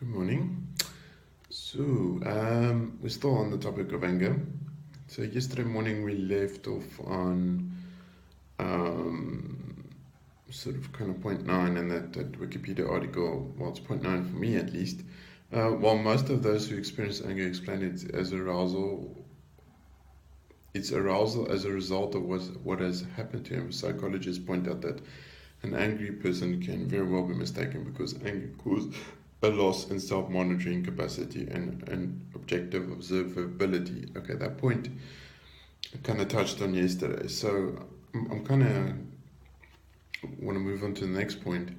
Good morning. We're still on the topic of anger. So, yesterday morning we left off on um, sort of kind of point nine, and that Wikipedia article, well, it's point nine for me at least. While most of those who experience anger explain it as arousal, it's arousal as a result of what has happened to him. Psychologists point out that an angry person can very well be mistaken because anger causes a loss in self-monitoring capacity and objective observability. Okay, that point I kind of touched on yesterday. So I'm kind of want to move on to the next point.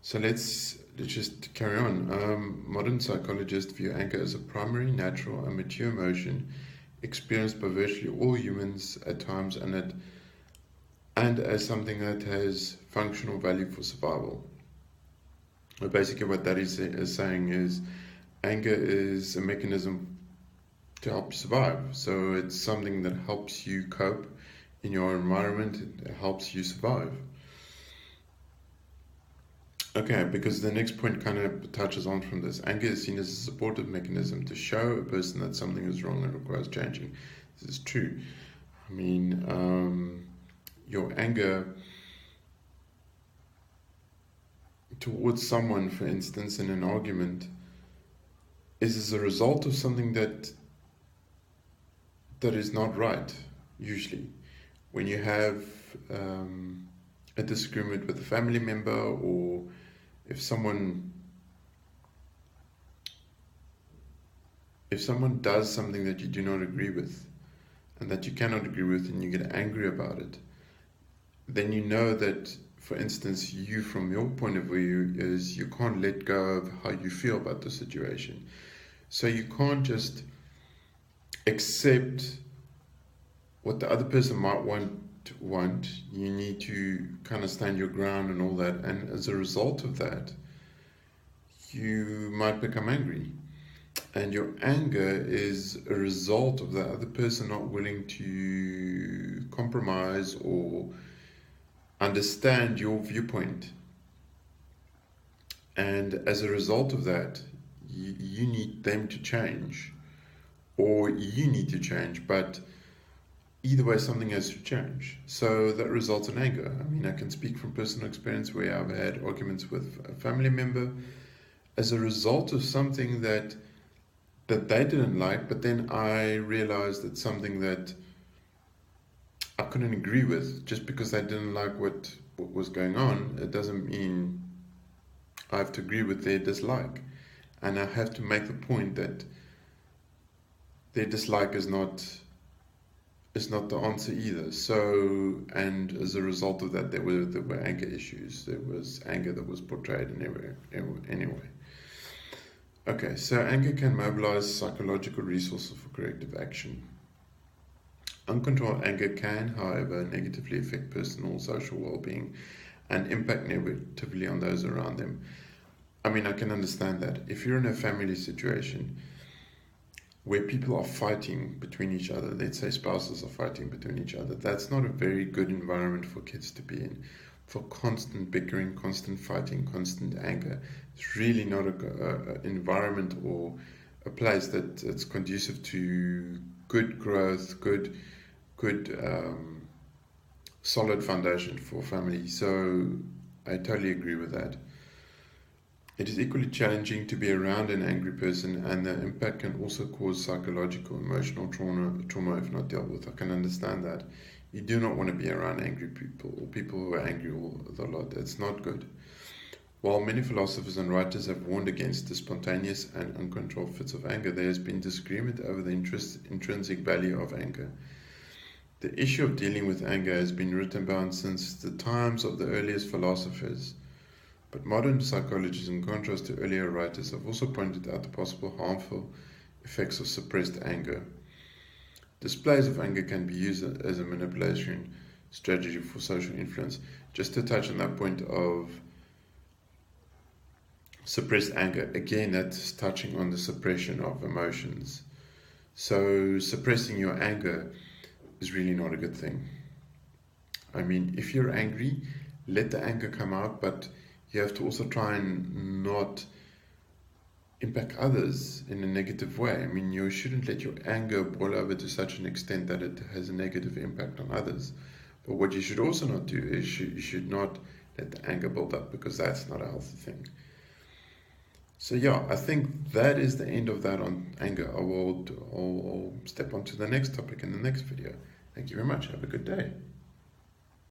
So let's just carry on. Modern psychologists view anger as a primary, natural, and mature emotion experienced by virtually all humans at times, and as something that has functional value for survival. But basically, what that is saying is anger is a mechanism to help you survive. So it's something that helps you cope in your environment, it helps you survive. Okay, because the next point kind of touches on from this. Anger is seen as a supportive mechanism to show a person that something is wrong and requires changing. This is true. I mean, your anger towards someone, for instance, in an argument, is as a result of something that is not right, usually. When you have a disagreement with a family member, or if someone does something that you do not agree with and that you cannot agree with and you get angry about it, then you know that, for instance, you, from your point of view, is you can't let go of how you feel about the situation. So you can't just accept what the other person might want. You need to kind of stand your ground and all that. And as a result of that, you might become angry. And your anger is a result of the other person not willing to compromise or understand your viewpoint. And as a result of that, you need them to change, or you need to change, but either way, something has to change. So that results in anger. I mean, I can speak from personal experience where I've had arguments with a family member as a result of something that they didn't like, but then I realized that something that I couldn't agree with. Just because they didn't like what was going on, it doesn't mean I have to agree with their dislike. And I have to make the point that their dislike is not the answer either. So, and as a result of that, there were anger issues. There was anger that was portrayed anyway. Okay, so anger can mobilize psychological resources for corrective action. Uncontrolled anger can, however, negatively affect personal social well-being and impact negatively on those around them. I mean, I can understand that. If you're in a family situation where people are fighting between each other, let's say spouses are fighting between each other, that's not a very good environment for kids to be in. For constant bickering, constant fighting, constant anger, it's really not an environment or a place that's conducive to good growth, good solid foundation for family. So I totally agree with that. It is equally challenging to be around an angry person, and the impact can also cause psychological, emotional trauma if not dealt with. I can understand that. You do not want to be around angry people, or people who are angry all a lot. It's not good. While many philosophers and writers have warned against the spontaneous and uncontrolled fits of anger, there has been disagreement over the intrinsic value of anger. The issue of dealing with anger has been written about since the times of the earliest philosophers. But modern psychologists, in contrast to earlier writers, have also pointed out the possible harmful effects of suppressed anger. Displays of anger can be used as a manipulation strategy for social influence. Just to touch on that point of suppressed anger, again, that's touching on the suppression of emotions. So suppressing your anger is really not a good thing. I mean, if you're angry, let the anger come out, but you have to also try and not impact others in a negative way. I mean, you shouldn't let your anger boil over to such an extent that it has a negative impact on others. But what you should also not do is you should not let the anger build up, because that's not a healthy thing. So yeah, I think that is the end of that on anger. I'll step on to the next topic in the next video. Thank you very much. Have a good day.